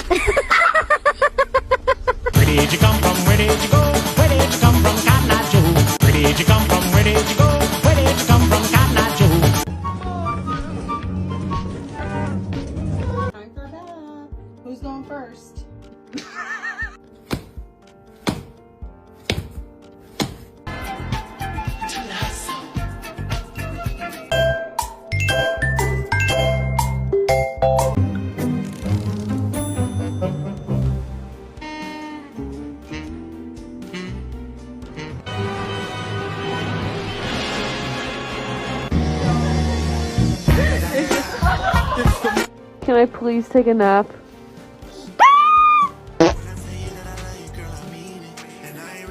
Where did you come from? Where did you go? Where did you come from, Cotton Eye Joe? Where did you come from? Where did you go? Where did you come from, Cotton Eye Joe? Time for a bath. Who's going first? Can I please take a nap?